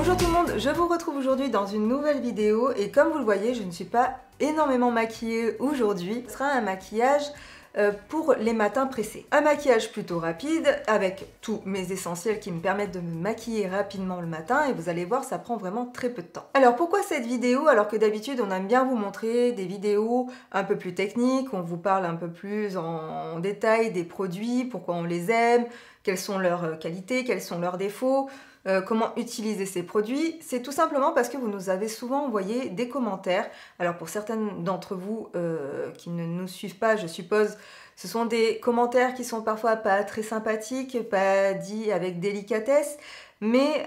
Bonjour tout le monde, je vous retrouve aujourd'hui dans une nouvelle vidéo et comme vous le voyez, je ne suis pas énormément maquillée aujourd'hui. Ce sera un maquillage pour les matins pressés. Un maquillage plutôt rapide avec tous mes essentiels qui me permettent de me maquiller rapidement le matin et vous allez voir, ça prend vraiment très peu de temps. Alors pourquoi cette vidéo alors que d'habitude on aime bien vous montrer des vidéos un peu plus techniques, on vous parle un peu plus en détail des produits, pourquoi on les aime, quelles sont leurs qualités, quels sont leurs défauts, comment utiliser ces produits. C'est tout simplement parce que vous nous avez souvent envoyé des commentaires. Alors pour certaines d'entre vous qui ne nous suivent pas, je suppose, ce sont des commentaires qui sont parfois pas très sympathiques, pas dits avec délicatesse, mais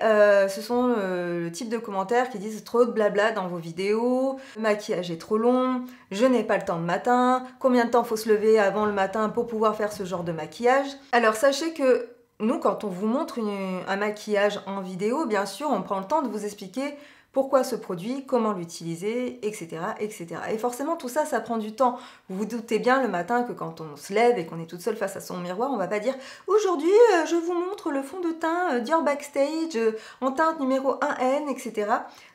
ce sont le type de commentaires qui disent trop de blabla dans vos vidéos, le maquillage est trop long, je n'ai pas le temps le matin, combien de temps faut se lever avant le matin pour pouvoir faire ce genre de maquillage. Alors sachez que nous, quand on vous montre un maquillage en vidéo, bien sûr, on prend le temps de vous expliquer pourquoi ce produit, comment l'utiliser, etc., etc. Et forcément, tout ça, ça prend du temps. Vous vous doutez bien le matin que quand on se lève et qu'on est toute seule face à son miroir, on va pas dire « Aujourd'hui, je vous montre le fond de teint Dior Backstage en teinte numéro 1N, etc. »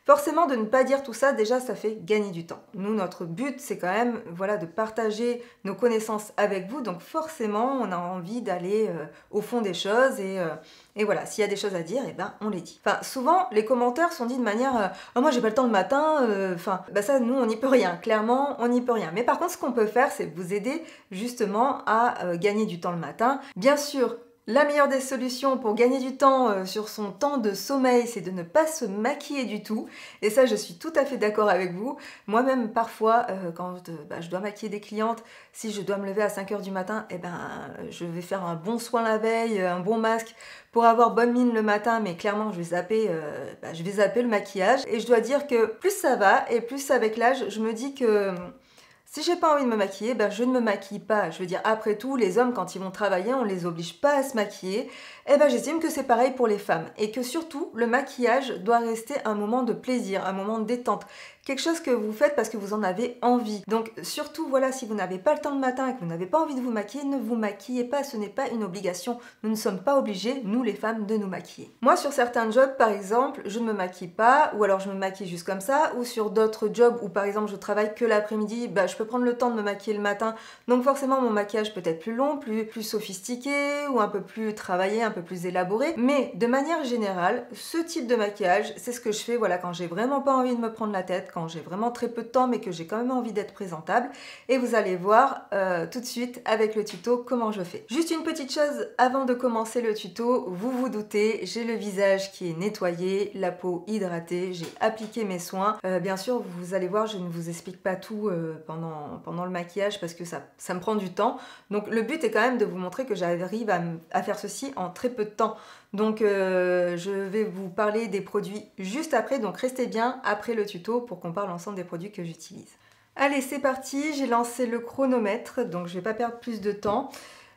Forcément, de ne pas dire tout ça, déjà, ça fait gagner du temps. Nous, notre but, c'est quand même voilà, de partager nos connaissances avec vous. Donc forcément, on a envie d'aller au fond des choses et voilà, s'il y a des choses à dire, eh ben, on les dit. Enfin, souvent, les commentaires sont dits de manière oh, moi, j'ai pas le temps le matin. Enfin, bah ça, nous, on n'y peut rien. Clairement, on n'y peut rien. Mais par contre, ce qu'on peut faire, c'est vous aider justement à gagner du temps le matin. Bien sûr, la meilleure des solutions pour gagner du temps sur son temps de sommeil, c'est de ne pas se maquiller du tout. Et ça, je suis tout à fait d'accord avec vous. Moi-même, parfois, quand je dois maquiller des clientes, si je dois me lever à 5 h du matin, eh ben, je vais faire un bon soin la veille, un bon masque pour avoir bonne mine le matin, mais clairement, je vais zapper le maquillage. Et je dois dire que plus ça va, et plus avec l'âge, je me dis que si j'ai pas envie de me maquiller, ben je ne me maquille pas. Je veux dire, après tout, les hommes, quand ils vont travailler, on les oblige pas à se maquiller. Et ben j'estime que c'est pareil pour les femmes. Et que surtout, le maquillage doit rester un moment de plaisir, un moment de détente. Quelque chose que vous faites parce que vous en avez envie. Donc surtout, voilà, si vous n'avez pas le temps le matin et que vous n'avez pas envie de vous maquiller, ne vous maquillez pas, ce n'est pas une obligation. Nous ne sommes pas obligés, nous les femmes, de nous maquiller. Moi, sur certains jobs, par exemple, je ne me maquille pas, ou alors je me maquille juste comme ça, ou sur d'autres jobs où, par exemple, je travaille que l'après-midi, je peux prendre le temps de me maquiller le matin, donc forcément mon maquillage peut être plus long, plus sophistiqué, ou un peu plus travaillé, un peu plus élaboré, mais de manière générale, ce type de maquillage, c'est ce que je fais, voilà, quand j'ai vraiment pas envie de me prendre la tête, quand j'ai vraiment très peu de temps, mais que j'ai quand même envie d'être présentable, et vous allez voir tout de suite avec le tuto comment je fais. Juste une petite chose avant de commencer le tuto, vous vous doutez, j'ai le visage qui est nettoyé, la peau hydratée, j'ai appliqué mes soins. Bien sûr, vous allez voir, je ne vous explique pas tout pendant le maquillage parce que ça me prend du temps. Donc le but est quand même de vous montrer que j'arrive à faire ceci en très peu de temps. Donc je vais vous parler des produits juste après, donc restez bien après le tuto pour qu'on parle ensemble des produits que j'utilise. Allez, c'est parti, j'ai lancé le chronomètre, donc je ne vais pas perdre plus de temps.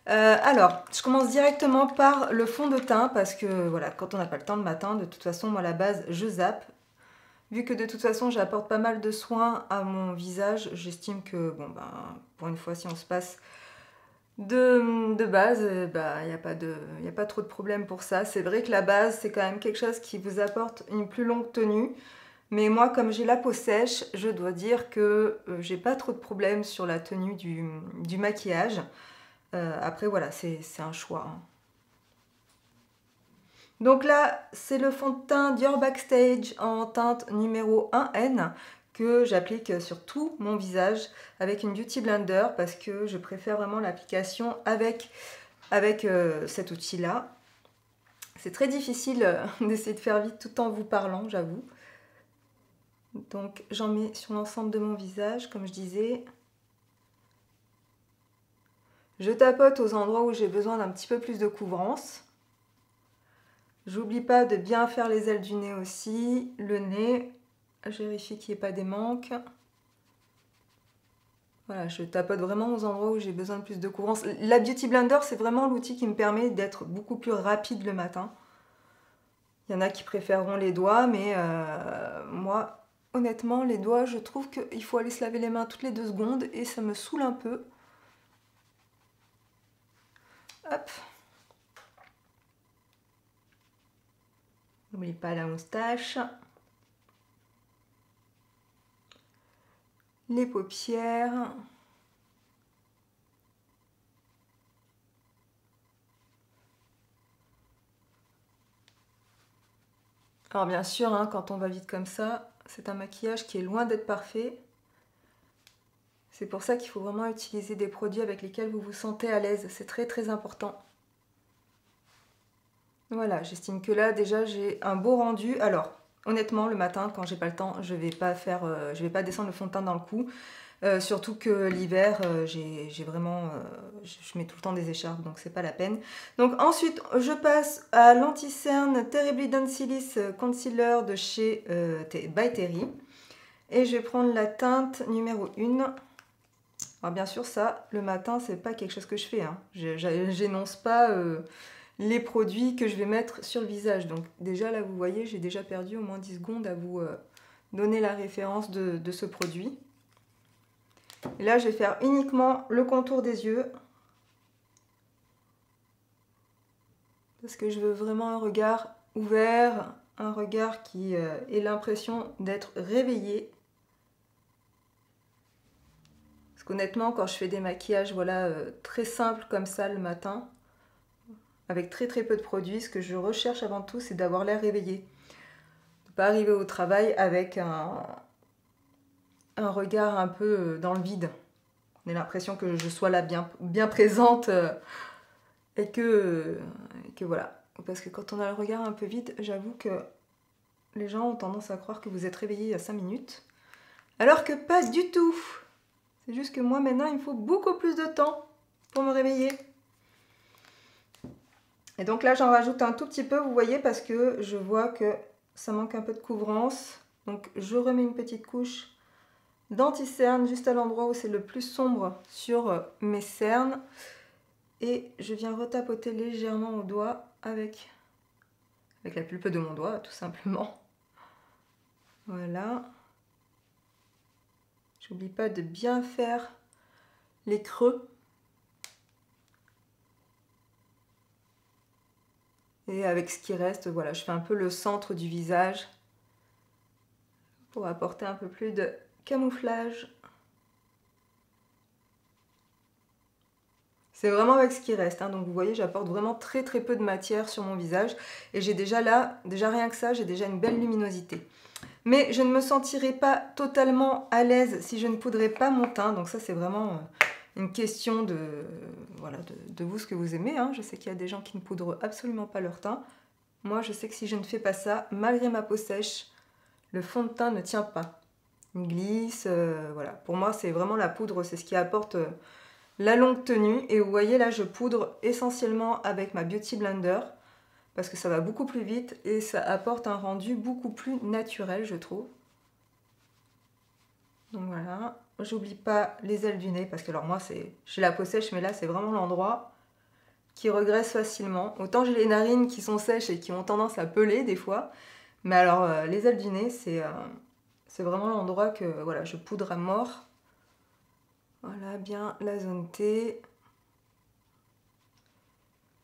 Alors, je commence directement par le fond de teint parce que voilà, quand on n'a pas le temps le matin, de toute façon, moi à la base, je zappe. Vu que de toute façon j'apporte pas mal de soins à mon visage, j'estime que bon pour une fois si on se passe de base, il n'y a pas trop de problème pour ça. C'est vrai que la base c'est quand même quelque chose qui vous apporte une plus longue tenue. Mais moi comme j'ai la peau sèche, je dois dire que j'ai pas trop de problème sur la tenue du maquillage. Après voilà, c'est un choix. Hein. Donc là, c'est le fond de teint Dior Backstage en teinte numéro 1N que j'applique sur tout mon visage avec une Beauty Blender parce que je préfère vraiment l'application avec cet outil-là. C'est très difficile d'essayer de faire vite tout en vous parlant, j'avoue. Donc j'en mets sur l'ensemble de mon visage, comme je disais. Je tapote aux endroits où j'ai besoin d'un petit peu plus de couvrance. J'oublie pas de bien faire les ailes du nez aussi, le nez, je vérifie qu'il n'y ait pas des manques. Voilà, je tapote vraiment aux endroits où j'ai besoin de plus de couvrance. La Beauty Blender, c'est vraiment l'outil qui me permet d'être beaucoup plus rapide le matin. Il y en a qui préféreront les doigts, mais moi, honnêtement, les doigts, je trouve qu'il faut aller se laver les mains toutes les 2 secondes et ça me saoule un peu. Hop. N'oublie pas la moustache. Les paupières. Alors bien sûr, hein, quand on va vite comme ça, c'est un maquillage qui est loin d'être parfait. C'est pour ça qu'il faut vraiment utiliser des produits avec lesquels vous vous sentez à l'aise. C'est très très important. Voilà, j'estime que là déjà j'ai un beau rendu. Alors honnêtement, le matin quand j'ai pas le temps, je vais pas descendre le fond de teint dans le cou. Surtout que l'hiver, j'ai vraiment, je mets tout le temps des écharpes, donc c'est pas la peine. Donc ensuite, je passe à l'anti-cerne Terribly Done Silice Concealer de chez By Terry. Et je vais prendre la teinte numéro 1. Alors bien sûr, ça, le matin, c'est pas quelque chose que je fais. Hein. J'énonce pas les produits que je vais mettre sur le visage. Donc déjà, là, vous voyez, j'ai déjà perdu au moins 10 secondes à vous donner la référence de ce produit. Et là, je vais faire uniquement le contour des yeux. Parce que je veux vraiment un regard ouvert, un regard qui ait l'impression d'être réveillé. Parce qu'honnêtement, quand je fais des maquillages voilà, très simples comme ça le matin, avec très très peu de produits, ce que je recherche avant tout, c'est d'avoir l'air réveillé. De ne pas arriver au travail avec un regard un peu dans le vide. On a l'impression que je sois là bien présente et que voilà. Parce que quand on a le regard un peu vide, j'avoue que les gens ont tendance à croire que vous êtes réveillé il y a 5 minutes. Alors que pas du tout. C'est juste que moi maintenant il me faut beaucoup plus de temps pour me réveiller. Et donc là j'en rajoute un tout petit peu, vous voyez, parce que je vois que ça manque un peu de couvrance. Donc je remets une petite couche d'anti-cerne juste à l'endroit où c'est le plus sombre sur mes cernes. Et je viens retapoter légèrement au doigt avec la pulpe de mon doigt, tout simplement. Voilà. J'oublie pas de bien faire les creux. Et avec ce qui reste, voilà, je fais un peu le centre du visage pour apporter un peu plus de camouflage. C'est vraiment avec ce qui reste, hein. Donc vous voyez, j'apporte vraiment très très peu de matière sur mon visage. Et j'ai déjà là, déjà rien que ça, j'ai déjà une belle luminosité. Mais je ne me sentirai pas totalement à l'aise si je ne poudrais pas mon teint. Donc ça c'est vraiment une question de, voilà, de vous, ce que vous aimez. Hein. Je sais qu'il y a des gens qui ne poudrent absolument pas leur teint. Moi je sais que si je ne fais pas ça, malgré ma peau sèche, le fond de teint ne tient pas. Il glisse, voilà. Pour moi c'est vraiment la poudre, c'est ce qui apporte la longue tenue. Et vous voyez là je poudre essentiellement avec ma Beauty Blender. Parce que ça va beaucoup plus vite et ça apporte un rendu beaucoup plus naturel, je trouve. Donc voilà, j'oublie pas les ailes du nez parce que alors moi j'ai la peau sèche, mais là c'est vraiment l'endroit qui regresse facilement. Autant j'ai les narines qui sont sèches et qui ont tendance à peler des fois, mais alors les ailes du nez c'est vraiment l'endroit que voilà, je poudre à mort. Voilà, bien la zone T.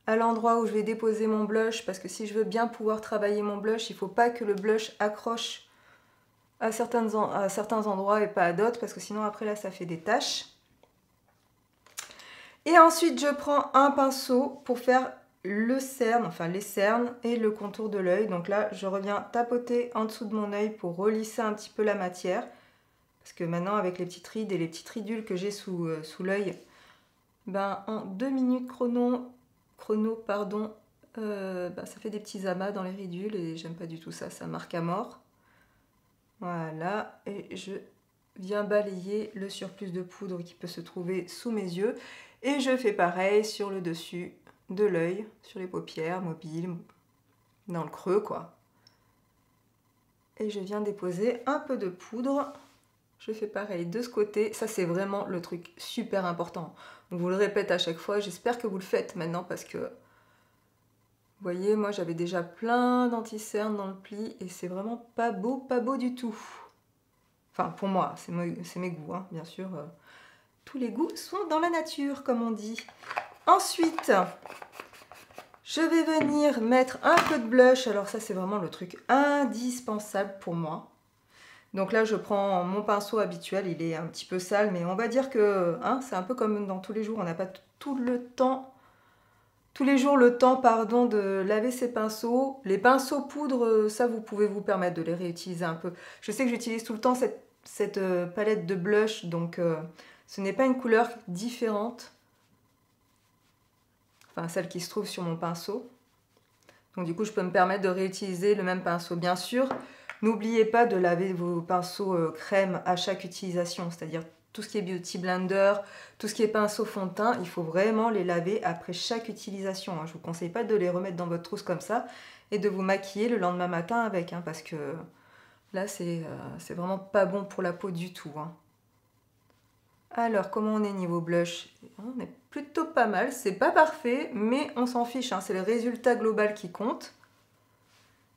À l'endroit où je vais déposer mon blush, parce que si je veux bien pouvoir travailler mon blush, il ne faut pas que le blush accroche à certains endroits et pas à d'autres, parce que sinon après là ça fait des taches. Et ensuite je prends un pinceau pour faire le cerne, enfin les cernes et le contour de l'œil. Donc là je reviens tapoter en dessous de mon œil pour relisser un petit peu la matière. Parce que maintenant avec les petites rides et les petites ridules que j'ai sous l'œil, ben, en 2 minutes chrono, ça fait des petits amas dans les ridules et j'aime pas du tout ça, ça marque à mort. Voilà, et je viens balayer le surplus de poudre qui peut se trouver sous mes yeux. Et je fais pareil sur le dessus de l'œil, sur les paupières, mobiles, dans le creux quoi. Et je viens déposer un peu de poudre. Je fais pareil de ce côté, ça c'est vraiment le truc super important. On vous le répète à chaque fois, j'espère que vous le faites maintenant parce que, vous voyez, moi j'avais déjà plein d'anti-cernes dans le pli et c'est vraiment pas beau du tout. Enfin pour moi, c'est mes goûts, hein, bien sûr. Tous les goûts sont dans la nature comme on dit. Ensuite, Je vais venir mettre un peu de blush. Alors ça, c'est vraiment le truc indispensable pour moi. Donc là, je prends mon pinceau habituel. Il est un petit peu sale, mais on va dire que hein, c'est un peu comme dans tous les jours. On n'a pas tout le temps, tous les jours le temps, pardon, de laver ses pinceaux. Les pinceaux poudre, ça, vous pouvez vous permettre de les réutiliser un peu. Je sais que j'utilise tout le temps cette palette de blush, donc ce n'est pas une couleur différente. Enfin, celle qui se trouve sur mon pinceau. Donc du coup, je peux me permettre de réutiliser le même pinceau. Bien sûr, n'oubliez pas de laver vos pinceaux crème à chaque utilisation. C'est-à-dire tout ce qui est Beauty Blender, tout ce qui est pinceau fond de teint, il faut vraiment les laver après chaque utilisation. Je ne vous conseille pas de les remettre dans votre trousse comme ça et de vous maquiller le lendemain matin avec. Parce que là, c'est vraiment pas bon pour la peau du tout. Alors, comment on est niveau blush? On est plutôt pas mal. C'est pas parfait, mais on s'en fiche. C'est le résultat global qui compte.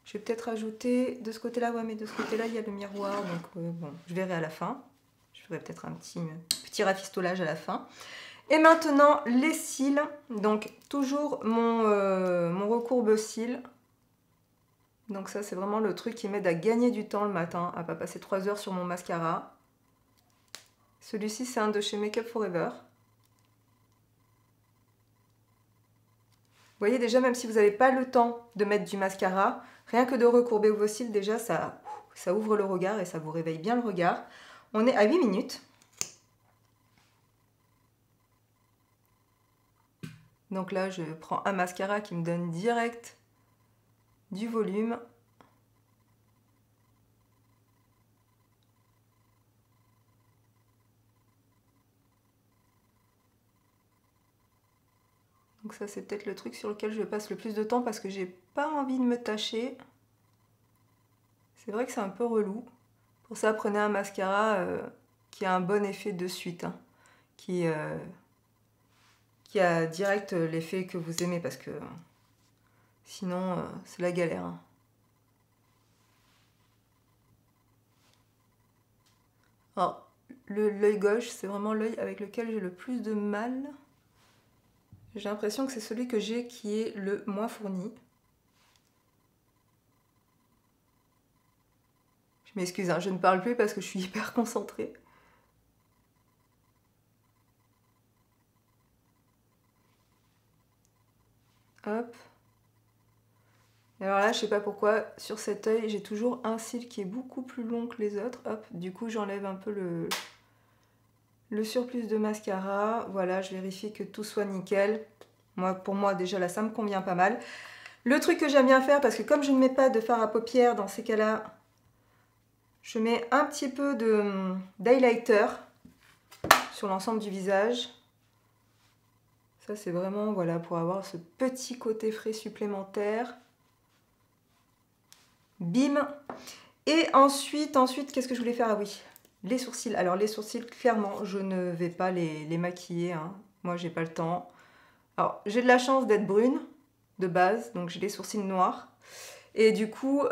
Je vais peut-être ajouter de ce côté-là. Ouais, mais de ce côté-là, il y a le miroir. Donc, bon, je verrai à la fin. Je ferai peut-être un petit rafistolage à la fin. Et maintenant, les cils. Donc, toujours mon recourbe-cils. Donc ça, c'est vraiment le truc qui m'aide à gagner du temps le matin, à pas passer 3 heures sur mon mascara. Celui-ci, c'est un de chez Make Up For Ever. Vous voyez déjà, même si vous n'avez pas le temps de mettre du mascara, rien que de recourber vos cils, déjà, ça ouvre le regard et ça vous réveille bien le regard. On est à 8 minutes. Donc là, je prends un mascara qui me donne direct du volume. Donc ça, c'est peut-être le truc sur lequel je passe le plus de temps parce que j'ai pas envie de me tacher. C'est vrai que c'est un peu relou. Pour ça, prenez un mascara qui a un bon effet de suite. Qui a direct l'effet que vous aimez parce que sinon, c'est la galère. Alors, l'œil gauche, c'est vraiment l'œil avec lequel j'ai le plus de mal. J'ai l'impression que c'est celui que j'ai qui est le moins fourni. Je m'excuse, je ne parle plus parce que je suis hyper concentrée. Hop. Et alors là, je sais pas pourquoi, sur cet œil, j'ai toujours un cil qui est beaucoup plus long que les autres. Hop, du coup, j'enlève un peu le surplus de mascara. Voilà, je vérifie que tout soit nickel. Pour moi, déjà là, ça me convient pas mal. Le truc que j'aime bien faire, parce que comme je ne mets pas de fard à paupières dans ces cas-là, je mets un petit peu d'highlighter sur l'ensemble du visage. Ça, c'est vraiment, voilà, pour avoir ce petit côté frais supplémentaire. Bim. Et ensuite, qu'est-ce que je voulais faire? Ah oui, les sourcils. Alors, les sourcils, clairement, je ne vais pas les maquiller. Moi, j'ai pas le temps. Alors, j'ai de la chance d'être brune, de base, donc j'ai les sourcils noirs. Et du coup,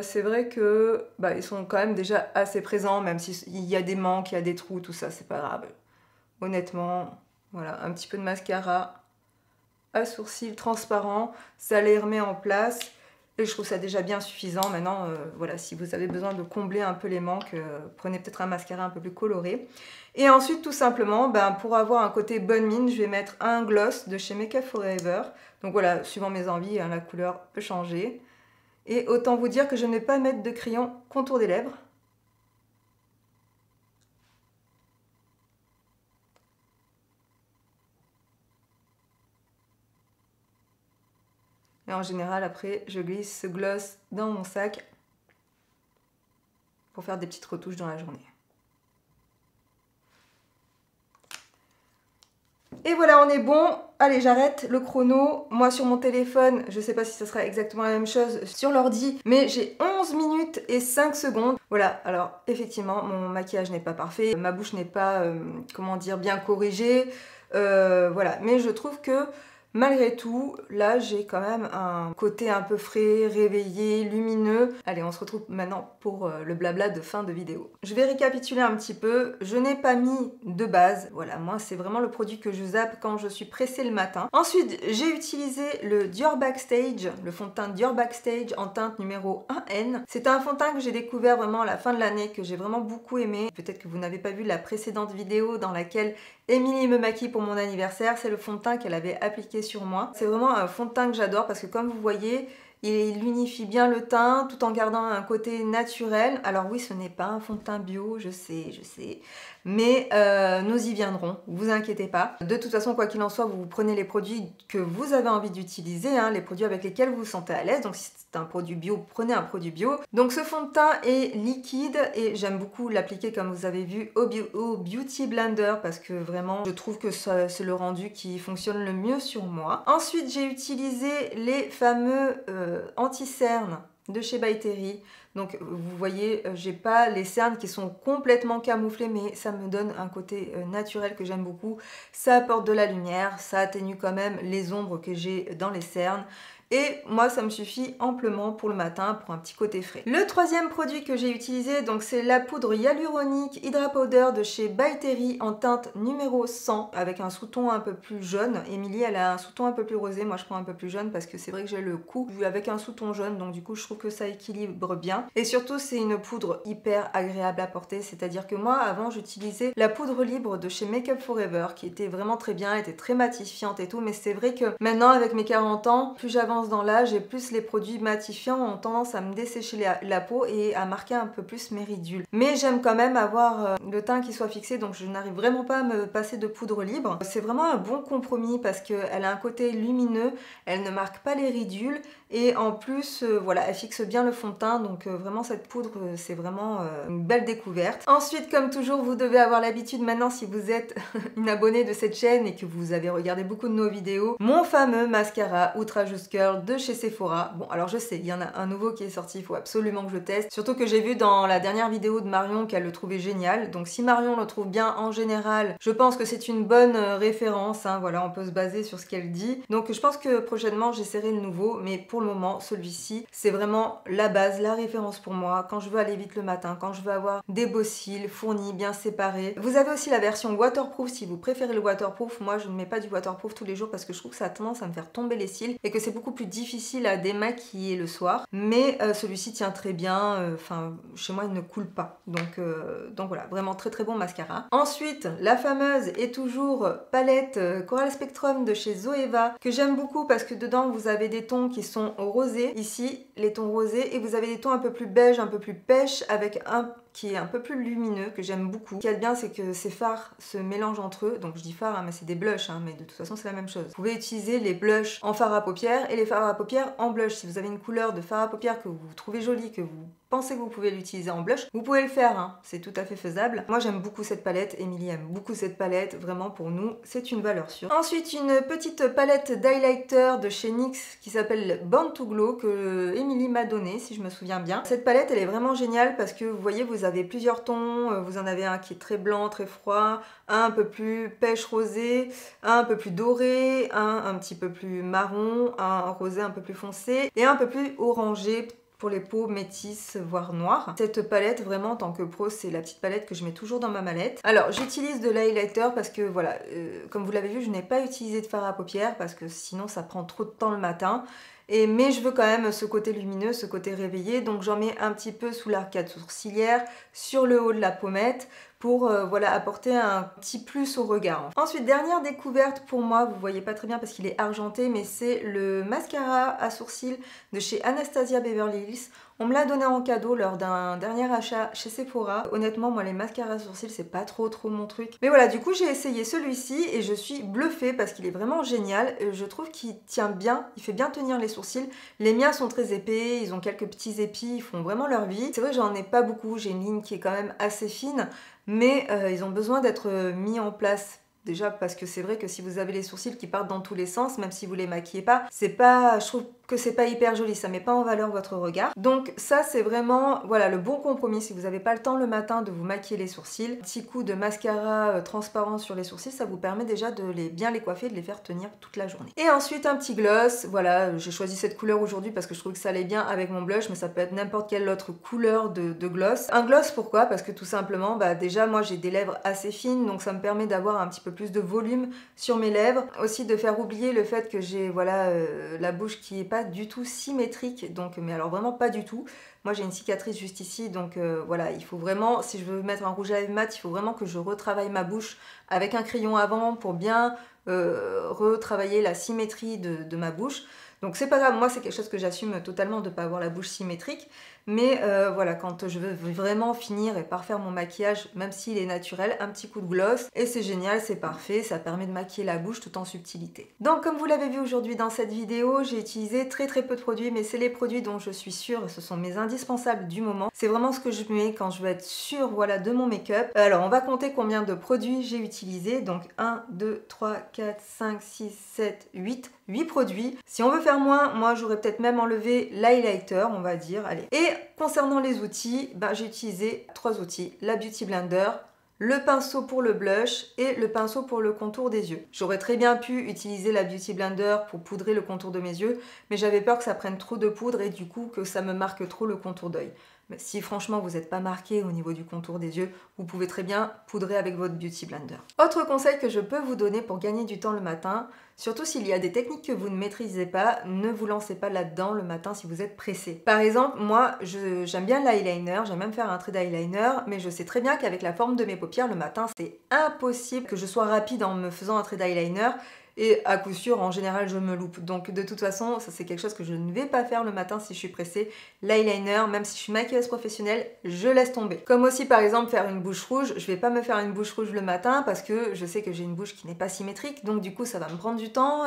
c'est vrai que ils sont quand même déjà assez présents, même s'il y a des manques, il y a des trous, tout ça, c'est pas grave. Honnêtement, voilà, un petit peu de mascara à sourcils transparent, ça les remet en place. Et je trouve ça déjà bien suffisant. Maintenant, voilà, si vous avez besoin de combler un peu les manques, prenez peut-être un mascara un peu plus coloré. Et ensuite, tout simplement, pour avoir un côté bonne mine, je vais mettre un gloss de chez Make Up For Ever. Donc voilà, suivant mes envies, la couleur peut changer. Et autant vous dire que je ne vais pas mettre de crayon contour des lèvres. Et en général, après, je glisse ce gloss dans mon sac pour faire des petites retouches dans la journée. Et voilà, on est bon. Allez, j'arrête le chrono. Moi, sur mon téléphone, je ne sais pas si ça sera exactement la même chose sur l'ordi, mais j'ai 11 minutes et 5 secondes. Voilà, alors effectivement, mon maquillage n'est pas parfait. Ma bouche n'est pas, comment dire, bien corrigée. Voilà, mais je trouve que Malgré tout, là j'ai quand même un côté un peu frais, réveillé, lumineux. Allez, on se retrouve maintenant pour le blabla de fin de vidéo. Je vais récapituler un petit peu. Je n'ai pas mis de base. Voilà, moi c'est vraiment le produit que je zappe quand je suis pressée le matin. Ensuite, j'ai utilisé le Dior Backstage, le fond de teint Dior Backstage en teinte numéro 1N. C'est un fond de teint que j'ai découvert vraiment à la fin de l'année, que j'ai vraiment beaucoup aimé. Peut-être que vous n'avez pas vu la précédente vidéo dans laquelle Émilie me maquille pour mon anniversaire. C'est le fond de teint qu'elle avait appliqué sur moi. C'est vraiment un fond de teint que j'adore parce que comme vous voyez, il unifie bien le teint tout en gardant un côté naturel. Alors oui, ce n'est pas un fond de teint bio, je sais. Mais nous y viendrons, vous inquiétez pas. De toute façon, quoi qu'il en soit, vous prenez les produits que vous avez envie d'utiliser, hein, les produits avec lesquels vous vous sentez à l'aise. Donc si c'est un produit bio, prenez un produit bio. Donc ce fond de teint est liquide et j'aime beaucoup l'appliquer comme vous avez vu au Beauty Blender parce que vraiment, je trouve que c'est le rendu qui fonctionne le mieux sur moi. Ensuite, j'ai utilisé les fameux anti-cernes de chez By Terry. Donc vous voyez, j'ai pas les cernes qui sont complètement camouflées, mais ça me donne un côté naturel que j'aime beaucoup. Ça apporte de la lumière, ça atténue quand même les ombres que j'ai dans les cernes. Et moi, ça me suffit amplement pour le matin, pour un petit côté frais. Le troisième produit que j'ai utilisé, donc c'est la poudre hyaluronique Hydra Powder de chez By Terry en teinte numéro 100, avec un sous-ton un peu plus jaune. Émilie, elle a un sous-ton un peu plus rosé, moi je prends un peu plus jaune parce que c'est vrai que j'ai le cou avec un sous-ton jaune, donc du coup je trouve que ça équilibre bien. Et surtout, c'est une poudre hyper agréable à porter, c'est-à-dire que moi, avant, j'utilisais la poudre libre de chez Make Up Forever, qui était vraiment très bien, elle était très matifiante et tout, mais c'est vrai que maintenant, avec mes 40 ans, plus j'avance dans l'âge et plus les produits matifiants ont tendance à me dessécher la peau et à marquer un peu plus mes ridules. Mais j'aime quand même avoir le teint qui soit fixé, donc je n'arrive vraiment pas à me passer de poudre libre. C'est vraiment un bon compromis parce qu'elle a un côté lumineux, elle ne marque pas les ridules et en plus, voilà, elle fixe bien le fond de teint, donc vraiment cette poudre, c'est vraiment une belle découverte. Ensuite, comme toujours, vous devez avoir l'habitude maintenant, si vous êtes une abonnée de cette chaîne et que vous avez regardé beaucoup de nos vidéos, mon fameux mascara Outrageous Curl de chez Sephora. Bon, alors je sais, il y en a un nouveau qui est sorti, il faut absolument que je teste. Surtout que j'ai vu dans la dernière vidéo de Marion qu'elle le trouvait génial. Donc si Marion le trouve bien en général, je pense que c'est une bonne référence, hein, voilà, on peut se baser sur ce qu'elle dit. Donc je pense que prochainement j'essaierai le nouveau, mais pour le moment, celui-ci, c'est vraiment la base, la référence pour moi. Quand je veux aller vite le matin, quand je veux avoir des beaux cils fournis, bien séparés. Vous avez aussi la version waterproof si vous préférez le waterproof. Moi, je ne mets pas du waterproof tous les jours parce que je trouve que ça a tendance à me faire tomber les cils et que c'est beaucoup plus difficile à démaquiller le soir. Mais celui-ci tient très bien. Enfin, chez moi, il ne coule pas. Donc voilà, vraiment très très bon mascara. Ensuite, la fameuse et toujours palette Coral Spectrum de chez Zoeva que j'aime beaucoup parce que dedans, vous avez des tons qui sont rosés. Ici, les tons rosés et vous avez des tons un peu plus beige, un peu plus pêche avec un qui est un peu plus lumineux, que j'aime beaucoup. Ce qui est bien, c'est que ces fards se mélangent entre eux. Donc je dis fards, hein, mais c'est des blushs, hein, mais de toute façon c'est la même chose. Vous pouvez utiliser les blushs en fard à paupières et les fards à paupières en blush. Si vous avez une couleur de fard à paupières que vous trouvez jolie, que vous pensez que vous pouvez l'utiliser en blush, vous pouvez le faire, hein. C'est tout à fait faisable. Moi j'aime beaucoup cette palette, Émilie aime beaucoup cette palette, vraiment pour nous c'est une valeur sûre. Ensuite une petite palette d'highlighter de chez NYX qui s'appelle Born to Glow que Émilie m'a donné si je me souviens bien. Cette palette elle est vraiment géniale parce que vous voyez vous avez plusieurs tons, vous en avez un qui est très blanc, très froid, un peu plus pêche rosé, un peu plus doré, un petit peu plus marron, un rosé un peu plus foncé et un peu plus orangé pour les peaux métisses voire noires. Cette palette vraiment en tant que pro c'est la petite palette que je mets toujours dans ma mallette. Alors j'utilise de l'highlighter parce que voilà, comme vous l'avez vu je n'ai pas utilisé de fard à paupières parce que sinon ça prend trop de temps le matin. Mais je veux quand même ce côté lumineux, ce côté réveillé, donc j'en mets un petit peu sous l'arcade sourcilière, sur le haut de la pommette, pour voilà, apporter un petit plus au regard. Ensuite, dernière découverte pour moi, vous voyez pas très bien parce qu'il est argenté, mais c'est le mascara à sourcils de chez Anastasia Beverly Hills. On me l'a donné en cadeau lors d'un dernier achat chez Sephora. Honnêtement, moi les mascaras à sourcils, c'est pas trop mon truc. Mais voilà, du coup j'ai essayé celui-ci et je suis bluffée parce qu'il est vraiment génial. Je trouve qu'il tient bien, il fait bien tenir les sourcils. Les miens sont très épais, ils ont quelques petits épis, ils font vraiment leur vie. C'est vrai que j'en ai pas beaucoup, j'ai une ligne qui est quand même assez fine, mais ils ont besoin d'être mis en place. Déjà parce que c'est vrai que si vous avez les sourcils qui partent dans tous les sens, même si vous les maquillez pas, c'est pas, je trouve que c'est pas hyper joli, ça met pas en valeur votre regard. Donc ça c'est vraiment voilà le bon compromis si vous n'avez pas le temps le matin de vous maquiller les sourcils. Un petit coup de mascara transparent sur les sourcils, ça vous permet déjà de bien les coiffer, de les faire tenir toute la journée. Et ensuite un petit gloss, voilà, j'ai choisi cette couleur aujourd'hui parce que je trouve que ça allait bien avec mon blush, mais ça peut être n'importe quelle autre couleur de gloss. Un gloss pourquoi? Parce que tout simplement, déjà moi j'ai des lèvres assez fines, donc ça me permet d'avoir un petit peu plus de volume sur mes lèvres. Aussi de faire oublier le fait que j'ai voilà la bouche qui est pas du tout symétrique, donc mais alors vraiment pas du tout. Moi j'ai une cicatrice juste ici, donc voilà, il faut vraiment, si je veux mettre un rouge à lèvres mat, il faut vraiment que je retravaille ma bouche avec un crayon avant pour bien retravailler la symétrie de ma bouche. Donc c'est pas grave, moi c'est quelque chose que j'assume totalement de ne pas avoir la bouche symétrique. Mais voilà, quand je veux vraiment finir et parfaire mon maquillage, même s'il est naturel, un petit coup de gloss. Et c'est génial, c'est parfait, ça permet de maquiller la bouche tout en subtilité. Donc comme vous l'avez vu aujourd'hui dans cette vidéo, j'ai utilisé très peu de produits, mais c'est les produits dont je suis sûre, ce sont mes indispensables du moment. C'est vraiment ce que je mets quand je veux être sûre voilà, de mon make-up. Alors on va compter combien de produits j'ai utilisé. Donc 1, 2, 3, 4, 5, 6, 7, 8 produits. Si on veut faire moins, moi j'aurais peut-être même enlevé l'highlighter, on va dire. Allez. Et concernant les outils, j'ai utilisé 3 outils. La Beauty Blender, le pinceau pour le blush et le pinceau pour le contour des yeux. J'aurais très bien pu utiliser la Beauty Blender pour poudrer le contour de mes yeux, mais j'avais peur que ça prenne trop de poudre et du coup que ça me marque trop le contour d'œil. Mais si franchement vous n'êtes pas marqué au niveau du contour des yeux, vous pouvez très bien poudrer avec votre Beauty Blender. Autre conseil que je peux vous donner pour gagner du temps le matin, surtout s'il y a des techniques que vous ne maîtrisez pas, ne vous lancez pas là-dedans le matin si vous êtes pressé. Par exemple, moi j'aime bien l'eyeliner, j'aime même faire un trait d'eyeliner, mais je sais très bien qu'avec la forme de mes paupières le matin c'est impossible que je sois rapide en me faisant un trait d'eyeliner. Et à coup sûr, en général, je me loupe. Donc de toute façon, ça c'est quelque chose que je ne vais pas faire le matin si je suis pressée. L'eyeliner, même si je suis maquilleuse professionnelle, je laisse tomber. Comme aussi par exemple faire une bouche rouge, je vais pas me faire une bouche rouge le matin parce que je sais que j'ai une bouche qui n'est pas symétrique. Donc du coup, ça va me prendre du temps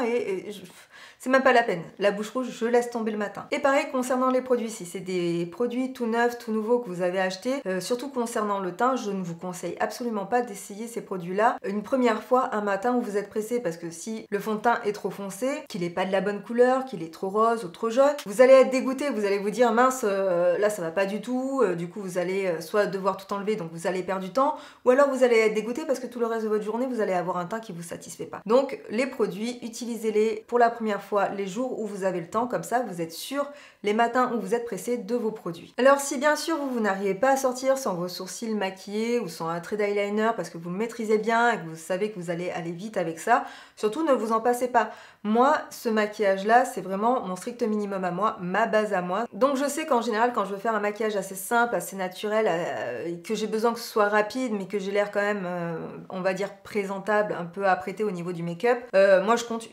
c'est même pas la peine. La bouche rouge, je laisse tomber le matin. Et pareil concernant les produits, si c'est des produits tout neufs, tout nouveaux que vous avez achetés, surtout concernant le teint, je ne vous conseille absolument pas d'essayer ces produits-là une première fois un matin où vous êtes pressé parce que si le fond de teint est trop foncé, qu'il n'est pas de la bonne couleur, qu'il est trop rose ou trop jaune, vous allez être dégoûté, vous allez vous dire mince, là ça va pas du tout, du coup vous allez soit devoir tout enlever donc vous allez perdre du temps, ou alors vous allez être dégoûté parce que tout le reste de votre journée vous allez avoir un teint qui vous satisfait pas. Donc les produits, utilisez-les pour la première fois les jours où vous avez le temps, comme ça vous êtes sûr les matins où vous êtes pressé de vos produits. Alors si bien sûr vous n'arrivez pas à sortir sans vos sourcils maquillés ou sans un trait d'eyeliner parce que vous le maîtrisez bien et que vous savez que vous allez aller vite avec ça, surtout ne vous en passez pas. Moi, ce maquillage-là, c'est vraiment mon strict minimum à moi, ma base à moi. Donc je sais qu'en général, quand je veux faire un maquillage assez simple, assez naturel, que j'ai besoin que ce soit rapide, mais que j'ai l'air quand même, on va dire, présentable, un peu apprêté au niveau du make-up, moi je compte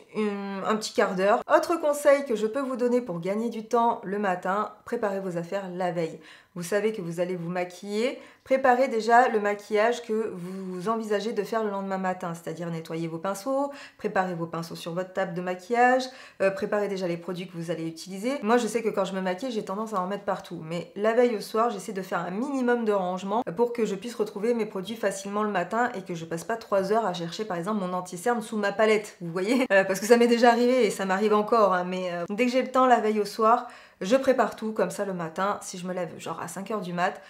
un petit quart d'heure. Autre conseil que je peux vous donner pour gagner du temps le matin, préparez vos affaires la veille. Vous savez que vous allez vous maquiller, préparez déjà le maquillage que vous envisagez de faire le lendemain matin, c'est-à-dire nettoyer vos pinceaux, préparez vos pinceaux sur votre table de maquillage, préparez déjà les produits que vous allez utiliser. Moi je sais que quand je me maquille, j'ai tendance à en mettre partout, mais la veille au soir, j'essaie de faire un minimum de rangement pour que je puisse retrouver mes produits facilement le matin et que je passe pas 3 heures à chercher par exemple mon anti-cerne sous ma palette, vous voyez, parce que ça m'est déjà arrivé et ça m'arrive encore, hein, mais dès que j'ai le temps la veille au soir, je prépare tout comme ça le matin, si je me lève genre à 5 h du mat,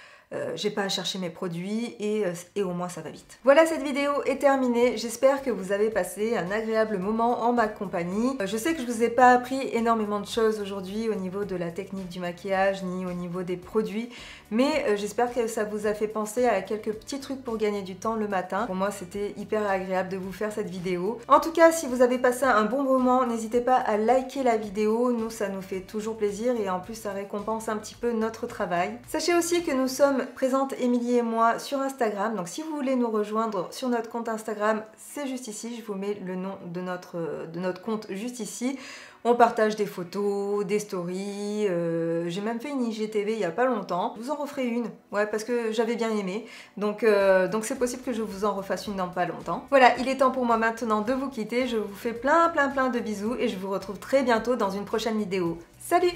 j'ai pas à chercher mes produits et au moins ça va vite. Voilà, cette vidéo est terminée, j'espère que vous avez passé un agréable moment en ma compagnie. Je sais que je vous ai pas appris énormément de choses aujourd'hui au niveau de la technique du maquillage ni au niveau des produits, mais j'espère que ça vous a fait penser à quelques petits trucs pour gagner du temps le matin. Pour moi c'était hyper agréable de vous faire cette vidéo. En tout cas, si vous avez passé un bon moment, n'hésitez pas à liker la vidéo, nous ça nous fait toujours plaisir et en plus ça récompense un petit peu notre travail. Sachez aussi que nous sommes présente Émilie et moi sur Instagram, donc si vous voulez nous rejoindre sur notre compte Instagram, c'est juste ici, je vous mets le nom de notre compte juste ici. On partage des photos, des stories, j'ai même fait une IGTV il n'y a pas longtemps. Je vous en referai une, ouais, parce que j'avais bien aimé, donc c'est possible que je vous en refasse une dans pas longtemps. Voilà, il est temps pour moi maintenant de vous quitter, je vous fais plein de bisous et je vous retrouve très bientôt dans une prochaine vidéo. Salut!